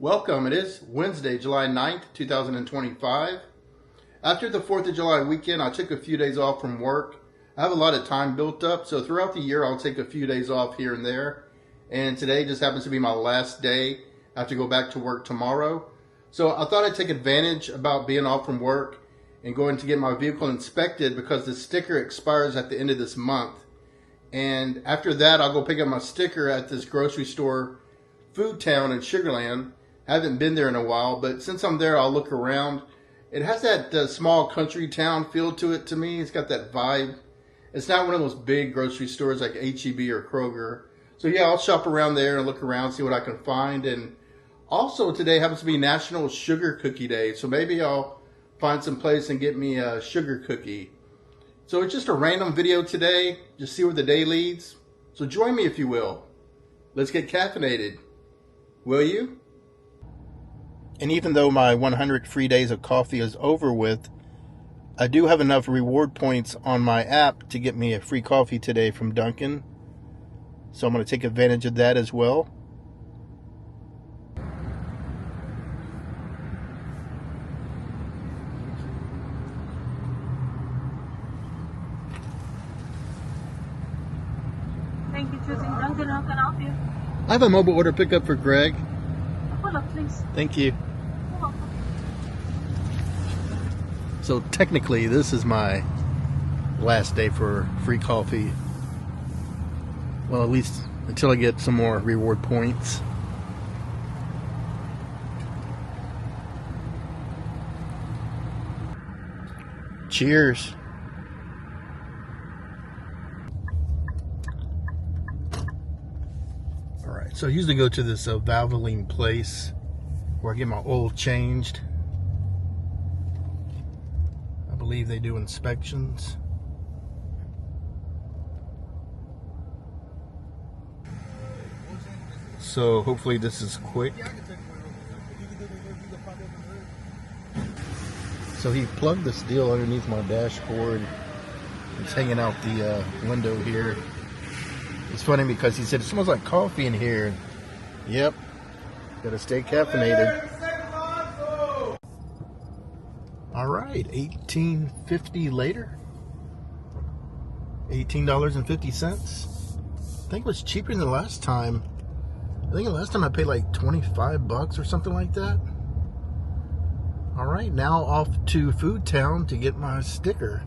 Welcome. It is Wednesday, July 9th, 2025. After the 4th of July weekend, I took a few days off from work. I have a lot of time built up, so throughout the year, I'll take a few days off here and there. And today just happens to be my last day. I have to go back to work tomorrow. So I thought I'd take advantage about being off from work and going to get my vehicle inspected because the sticker expires at the end of this month. And after that, I'll go pick up my sticker at this grocery store, Food Town in Sugar Land. I haven't been there in a while, but since I'm there, I'll look around. It has that small country town feel to it to me. It's got that vibe. It's not one of those big grocery stores like H-E-B or Kroger. So yeah, I'll shop around there and look around, see what I can find. And also today happens to be National Sugar Cookie Day. So maybe I'll find some place and get me a sugar cookie. So it's just a random video today. Just see where the day leads. So join me if you will. Let's get caffeinated. Will you? And even though my 100 free days of coffee is over with, I do have enough reward points on my app to get me a free coffee today from Dunkin'. So I'm going to take advantage of that as well. Thank you for choosing Dunkin'. How can I help you? I have a mobile order pickup for Greg. Hold up, please. Thank you. You're welcome. So technically, this is my last day for free coffee. Well, at least until I get some more reward points. Cheers. All right, so I usually go to this Valvoline place where I get my oil changed. I believe they do inspections. So hopefully this is quick. So he plugged this deal underneath my dashboard. It's hanging out the window here. It's funny because he said it smells like coffee in here. Yep, gotta stay caffeinated. All right, $18.50 later. $18.50. I think it was cheaper than the last time. I think the last time I paid like 25 bucks or something like that. All right, now off to Food Town to get my sticker.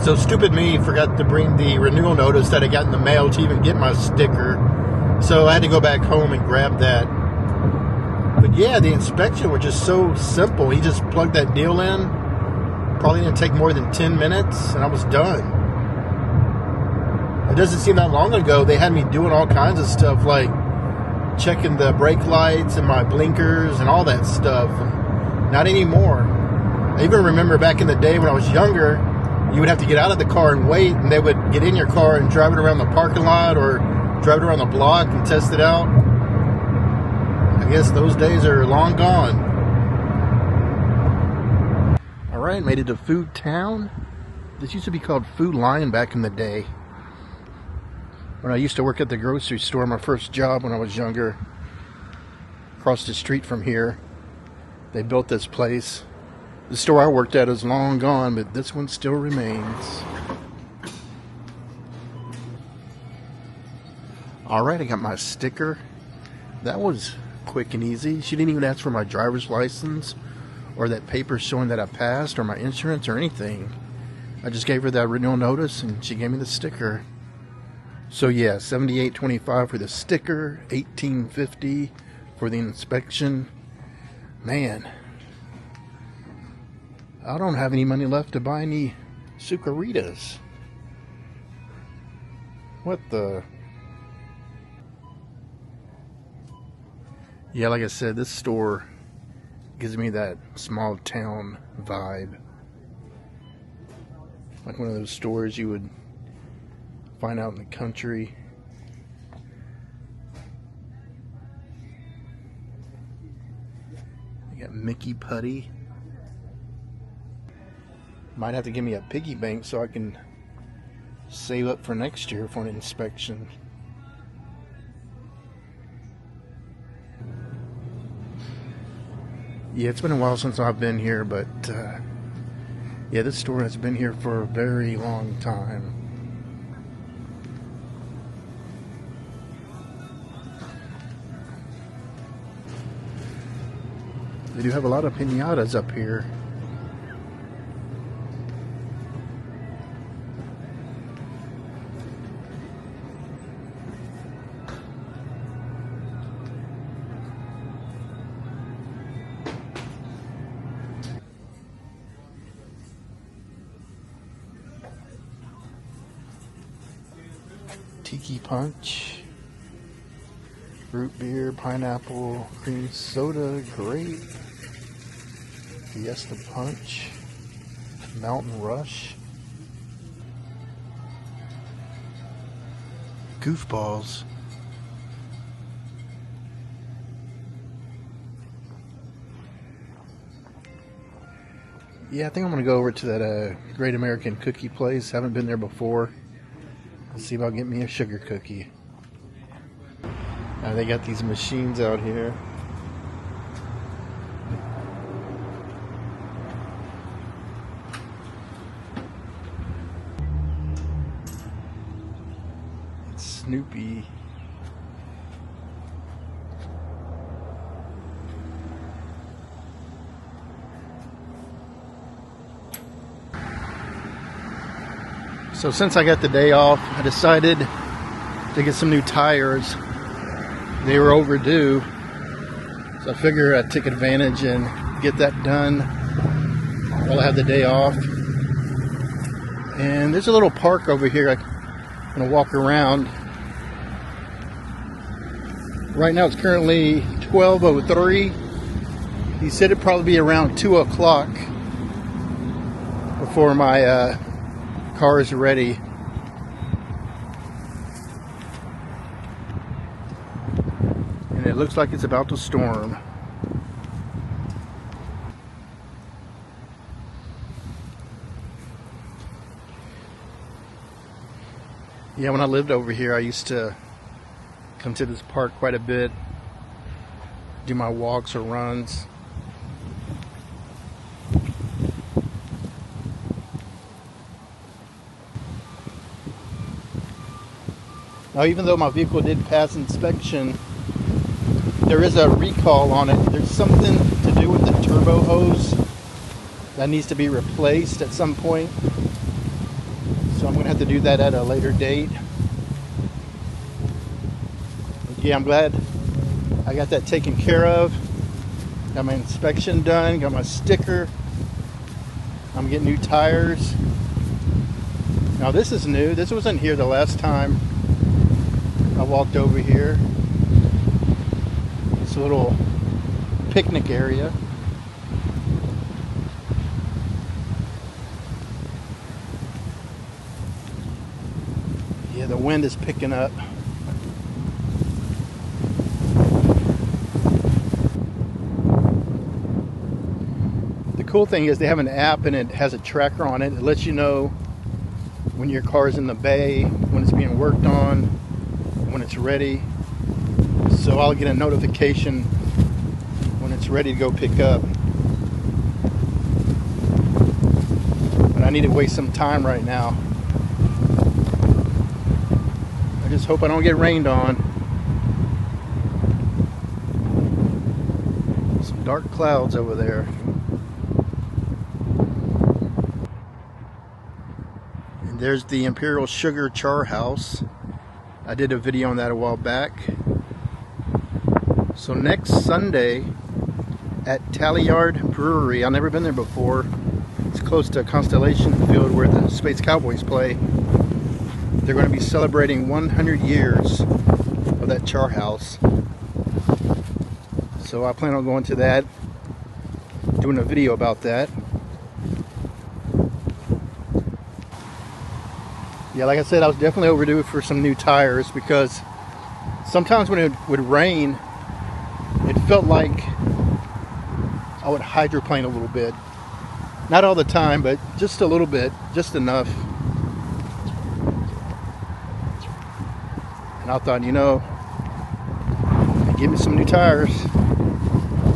So stupid me forgot to bring the renewal notice that I got in the mail to even get my sticker. So I had to go back home and grab that. But yeah, the inspection was just so simple. He just plugged that deal in. Probably didn't take more than 10 minutes and I was done. It doesn't seem that long ago they had me doing all kinds of stuff like checking the brake lights and my blinkers and all that stuff. Not anymore. I even remember back in the day when I was younger, you would have to get out of the car and wait, and they would get in your car and drive it around the parking lot or drive it around the block and test it out. I guess those days are long gone. All right, made it to Food Town. This used to be called Food Lion back in the day. When I used to work at the grocery store, my first job when I was younger, across the street from here, they built this place. The store I worked at is long gone, but this one still remains. Alright, I got my sticker. That was quick and easy. She didn't even ask for my driver's license or that paper showing that I passed or my insurance or anything. I just gave her that renewal notice and she gave me the sticker. So yeah, $78.25 for the sticker, $18.50 for the inspection. Man, I don't have any money left to buy any sucaritas. What the? Yeah, like I said, this store gives me that small town vibe. Like one of those stores you would find out in the country. You got Mickey Putty. Might have to give me a piggy bank so I can Save up for next year for an inspection. Yeah, it's been a while since I've been here, but yeah, this store has been here for a very long time. They do have a lot of piñatas up here. Tiki punch, root beer, pineapple, cream soda, grape, Fiesta punch, Mountain Rush, goofballs. Yeah, I think I'm gonna go over to that Great American Cookie place. Haven't been there before. Let's see if I'll get me a sugar cookie. They got these machines out here. It's Snoopy. So since I got the day off, I decided to get some new tires. They were overdue, so I figured I'd take advantage and get that done while I have the day off. And there's a little park over here. I'm gonna walk around. Right now it's currently 12:03. He said it'd probably be around 2 o'clock before my car is ready. And it looks like it's about to storm. Yeah, when I lived over here, I used to come to this park quite a bit, do my walks or runs. Now, even though my vehicle did pass inspection, there is a recall on it. There's something to do with the turbo hose that needs to be replaced at some point. So I'm going to have to do that at a later date. But yeah, I'm glad I got that taken care of. Got my inspection done, got my sticker. I'm getting new tires. Now this is new. This wasn't here the last time I walked over here. It's a little picnic area. Yeah, the wind is picking up. The cool thing is they have an app and it has a tracker on it. It lets you know when your car is in the bay, when it's being worked on, when it's ready. So I'll get a notification when it's ready to go pick up. But I need to waste some time right now. I just hope I don't get rained on. Some dark clouds over there. And there's the Imperial Sugar Char House. I did a video on that a while back. So next Sunday at Tallyard Brewery, I've never been there before. It's close to Constellation Field where the Space Cowboys play. They're going to be celebrating 100 years of that char house. So I plan on going to that, doing a video about that. Yeah, like I said, I was definitely overdue for some new tires because sometimes when it would rain, it felt like I would hydroplane a little bit. Not all the time, but just a little bit, just enough. And I thought, you know, give me some new tires.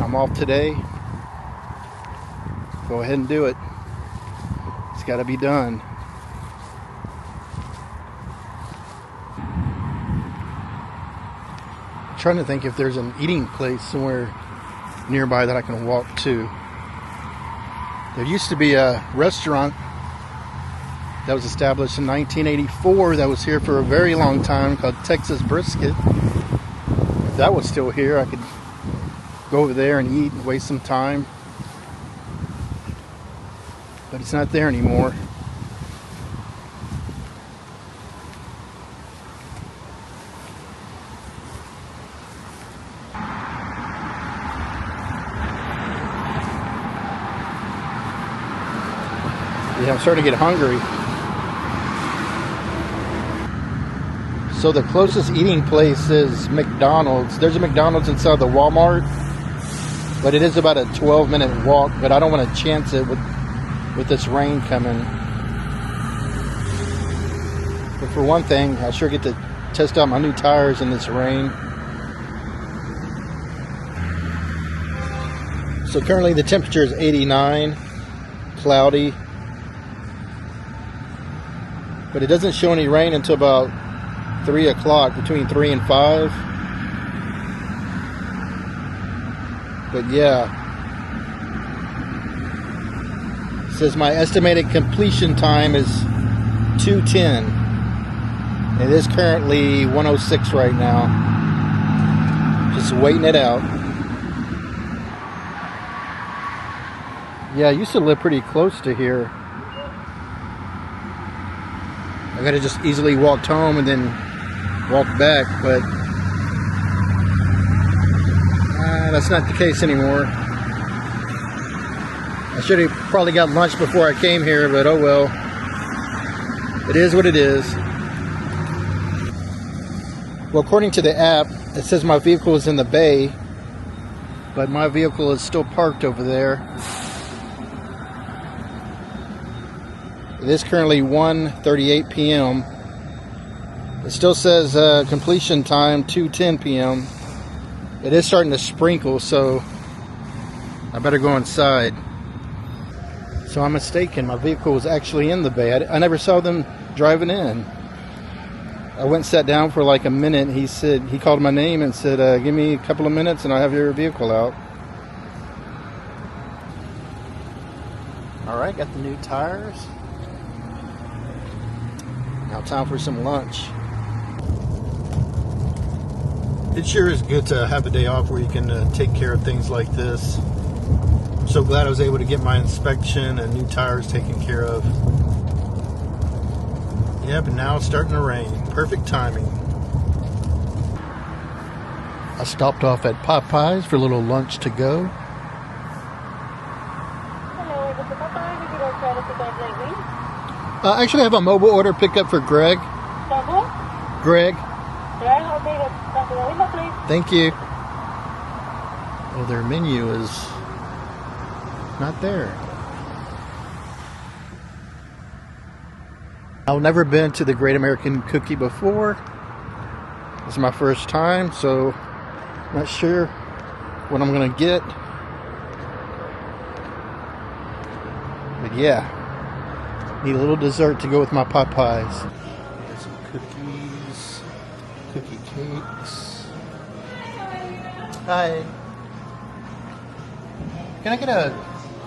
I'm off today. Go ahead and do it. It's got to be done. I'm trying to think if there's an eating place somewhere nearby that I can walk to. There used to be a restaurant that was established in 1984 that was here for a very long time called Texas Brisket. If that was still here, I could go over there and eat and waste some time. But it's not there anymore. Yeah, I'm starting to get hungry. So the closest eating place is McDonald's. There's a McDonald's inside the Walmart, but it is about a 12-minute walk, but I don't want to chance it with this rain coming. But for one thing, I sure get to test out my new tires in this rain. So currently the temperature is 89, cloudy, but it doesn't show any rain until about 3 o'clock, between 3 and 5. But yeah, it says my estimated completion time is 2:10. It is currently 1:06 right now. Just waiting it out. Yeah, I used to live pretty close to here. I could have just easily walked home and then walked back, but that's not the case anymore. I should have probably got lunch before I came here, but oh well. It is what it is. Well, according to the app, it says my vehicle is in the bay, but my vehicle is still parked over there. It is currently 1:38 p.m. It still says completion time 2:10 p.m. It is starting to sprinkle, so I better go inside. So I'm mistaken. My vehicle was actually in the bay. I never saw them driving in. I went and sat down for like a minute. He called my name and said, give me a couple of minutes and I'll have your vehicle out. All right, got the new tires. Now time for some lunch. It sure is good to have a day off where you can take care of things like this. I'm so glad I was able to get my inspection and new tires taken care of. Yeah, but now it's starting to rain. Perfect timing. I stopped off at Popeyes for a little lunch to go. Hello, this is Popeye. Would you like to pick up Gregory? Actually, I have a mobile order pickup for Greg. Double? Greg. Greg, I'll take it. That's the window, please. Thank you. Oh, their menu is not there. I've never been to the Great American Cookie before. This is my first time, so I'm not sure what I'm gonna get. But yeah, need a little dessert to go with my Popeyes. There's some cookies, cookie cakes. Hi. Can I get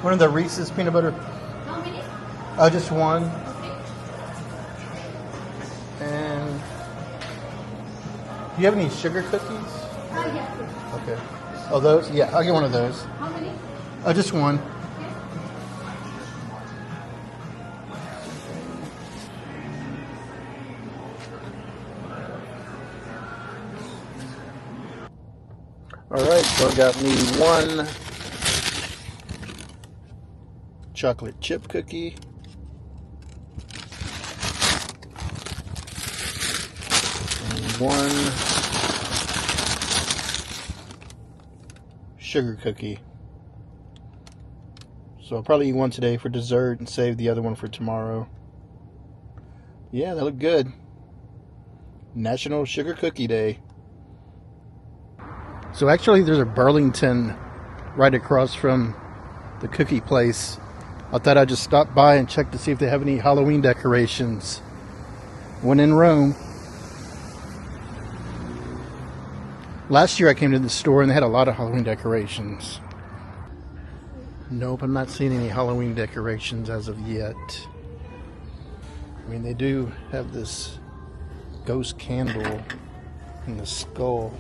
one of the Reese's peanut butter? How many? Just one. Okay. And do you have any sugar cookies? Yeah. Okay. Oh, those? Yeah, I'll get one of those. How many? Just one. All right, so I got me one chocolate chip cookie. And one sugar cookie. So I'll probably eat one today for dessert and save the other one for tomorrow. Yeah, they look good. National Sugar Cookie Day. So actually there's a Burlington right across from the cookie place. I thought I'd just stop by and check to see if they have any Halloween decorations. When in Rome. Last year I came to the store and they had a lot of Halloween decorations. Nope, I'm not seeing any Halloween decorations as of yet. I mean, they do have this ghost candle in the skull.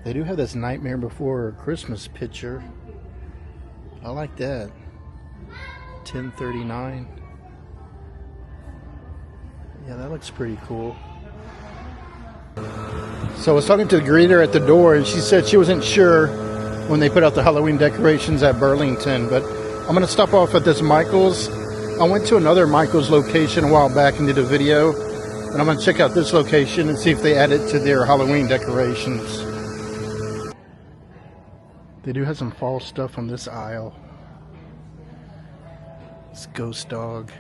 They do have this Nightmare Before Christmas picture. I like that. $10.39. Yeah, that looks pretty cool. So I was talking to the greeter at the door, and she said she wasn't sure when they put out the Halloween decorations at Burlington, but I'm going to stop off at this Michael's. I went to another Michael's location a while back and did a video, and I'm going to check out this location and see if they add it to their Halloween decorations. They do have some fall stuff on this aisle. This ghost dog.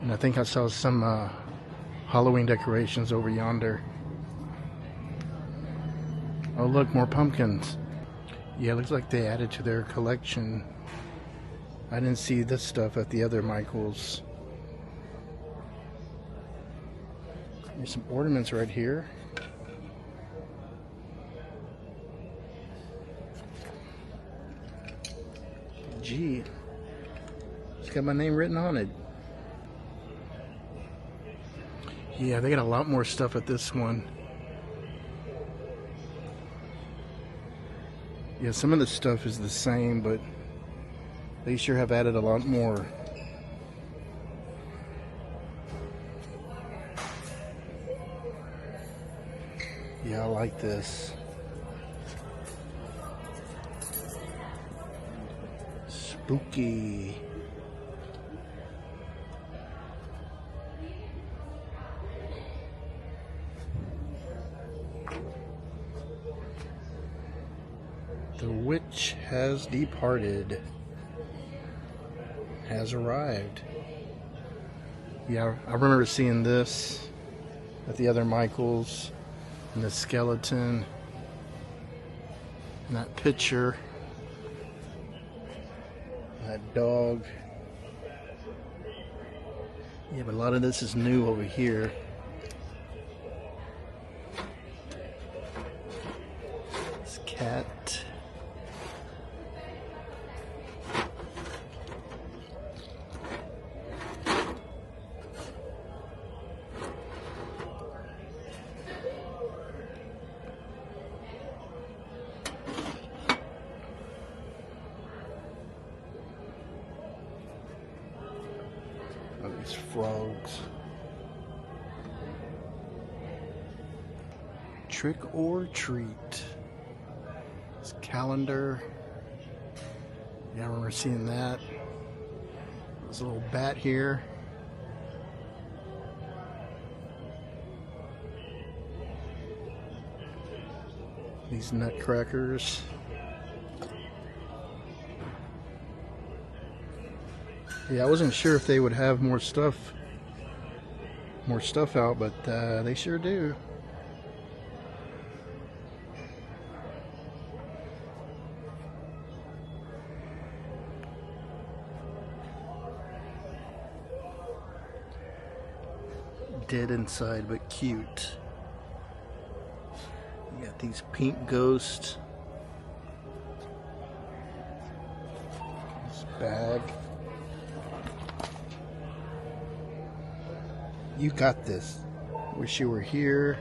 And I think I saw some Halloween decorations over yonder. Oh look, more pumpkins. Yeah, it looks like they added to their collection. I didn't see this stuff at the other Michael's. There's some ornaments right here. Gee, it's got my name written on it. Yeah, they got a lot more stuff at this one. Yeah, some of the stuff is the same, but they sure have added a lot more. Yeah, I like this. Spooky. The witch has departed. Has arrived. Yeah, I remember seeing this at the other Michael's. And the skeleton. And that picture. That dog. Yeah, but a lot of this is new over here. This cat. Oh, these frogs. Trick or treat. This calendar. Yeah, I remember seeing that. There's a little bat here. These nutcrackers. Yeah, I wasn't sure if they would have more stuff out, but they sure do. Dead inside, but cute. You got these pink ghosts. This bag. You got this. Wish you were here.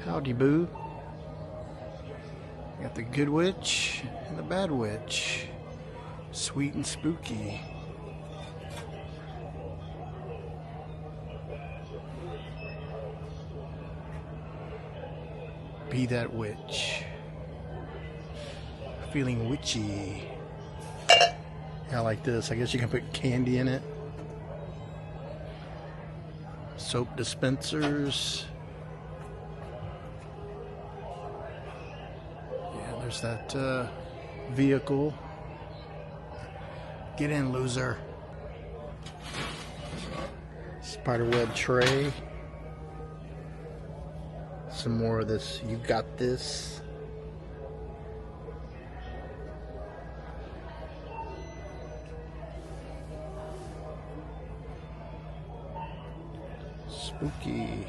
Howdy, boo. Got the good witch and the bad witch. Sweet and spooky. Be that witch. Feeling witchy. Yeah, I like this. I guess you can put candy in it. Soap dispensers. Yeah, There's that vehicle. Get in, loser. Spiderweb tray. Some more of this. You got this. Spooky.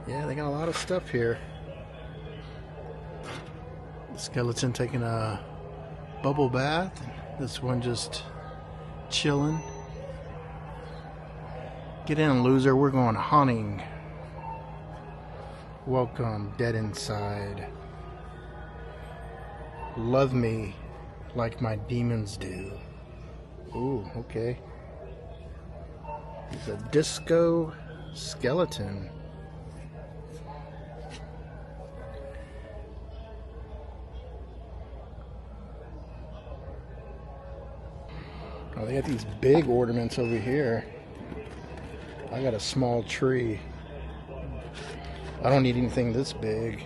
Yeah, they got a lot of stuff here. The skeleton taking a bubble bath. This one just chilling. Get in, loser. We're going hunting. Welcome, dead inside. Love me like my demons do. Ooh, okay. It's a disco skeleton. Oh, they got these big ornaments over here. I got a small tree. I don't need anything this big.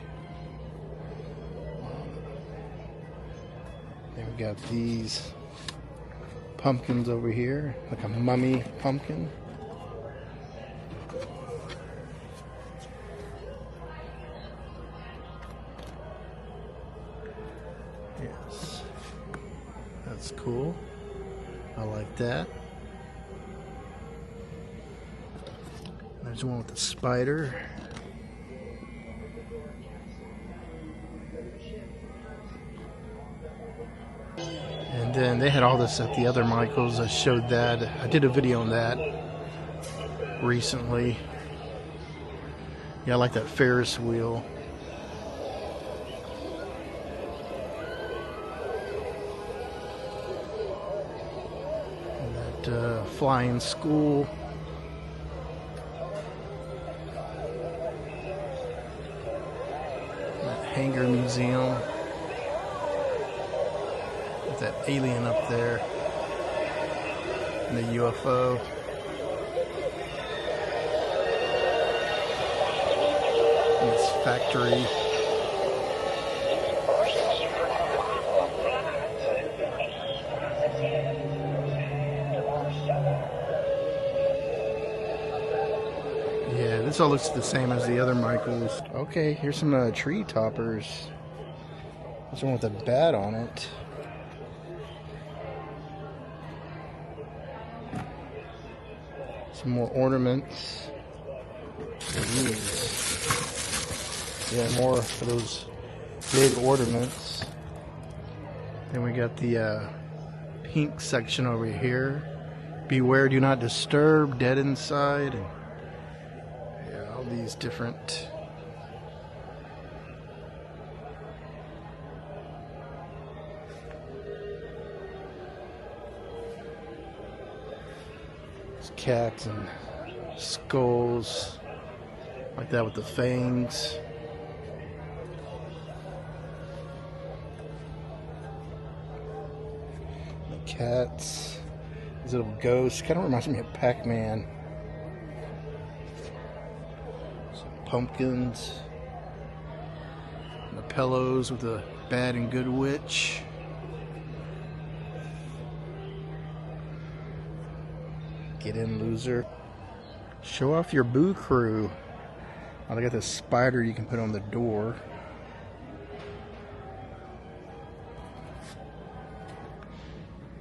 Then we got these pumpkins over here, like a mummy pumpkin. Yes, that's cool. I like that. There's one with the spider. And then they had all this at the other Michaels. I showed that. I did a video on that recently. Yeah, I like that Ferris wheel. Flying school. That hangar museum. With that alien up there. And the UFO. And this factory. Yeah, this all looks the same as the other Michaels. Okay, here's some tree toppers. This one with a bat on it. Some more ornaments. Yeah, more for those big ornaments. Then we got the pink section over here. Beware, do not disturb, dead inside. And yeah, all these different cats and skulls like that with the fangs. The cats, these little ghosts, kind of reminds me of Pac-Man. Some pumpkins, and the pillows with the bad and good witch. Get in, loser. Show off your boo crew. Oh, they got this spider you can put on the door.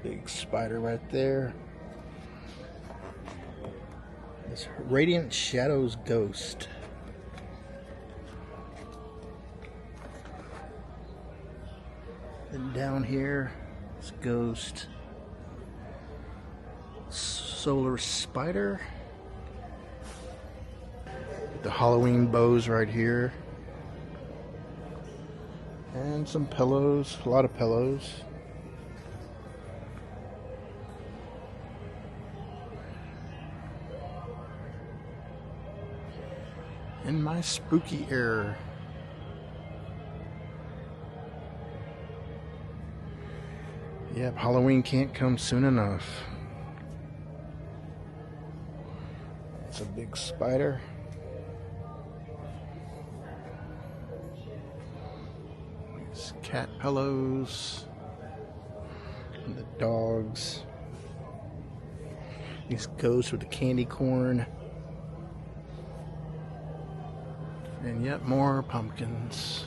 Big spider right there. This Radiant Shadows ghost. Then down here, this ghost. Solar spider. The Halloween bows right here. And some pillows, a lot of pillows. In my spooky era. Yep, Halloween can't come soon enough. That's a big spider. These cat pillows. And the dogs. These ghosts with the candy corn. And yet more pumpkins.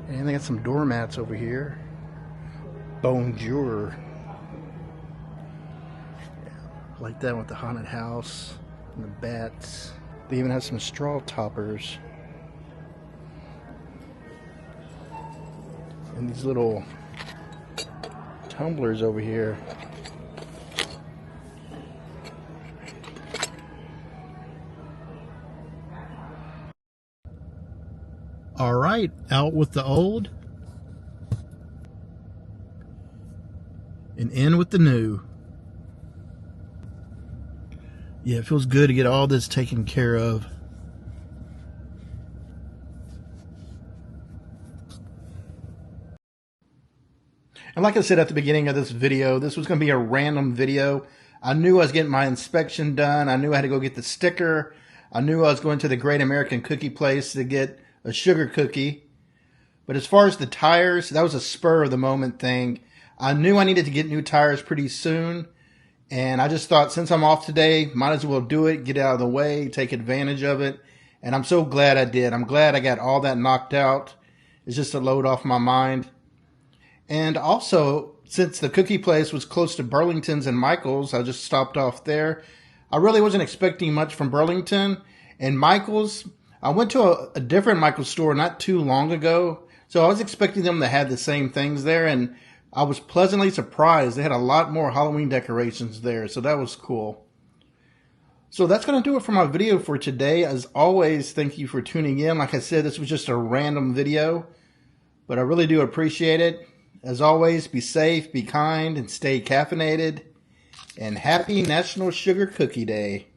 And they got some doormats over here. Bonjour. Like that with the haunted house and the bats. They even have some straw toppers. And these little tumblers over here. All right, out with the old and in with the new. Yeah, it feels good to get all this taken care of. And like I said at the beginning of this video, this was going to be a random video. I knew I was getting my inspection done. I knew I had to go get the sticker. I knew I was going to the Great American Cookie Place to get a sugar cookie. But as far as the tires, that was a spur of the moment thing. I knew I needed to get new tires pretty soon. And I just thought, since I'm off today, might as well do it, get it out of the way, take advantage of it. And I'm so glad I did. I'm glad I got all that knocked out. It's just a load off my mind. And also, since the cookie place was close to Burlington's and Michael's, I just stopped off there. I really wasn't expecting much from Burlington. And Michael's, I went to a different Michael's store not too long ago. So I was expecting them to have the same things there. And I was pleasantly surprised. They had a lot more Halloween decorations there, so that was cool. So that's going to do it for my video for today. As always, thank you for tuning in. Like I said, this was just a random video, but I really do appreciate it. As always, be safe, be kind, and stay caffeinated. And happy National Sugar Cookie Day.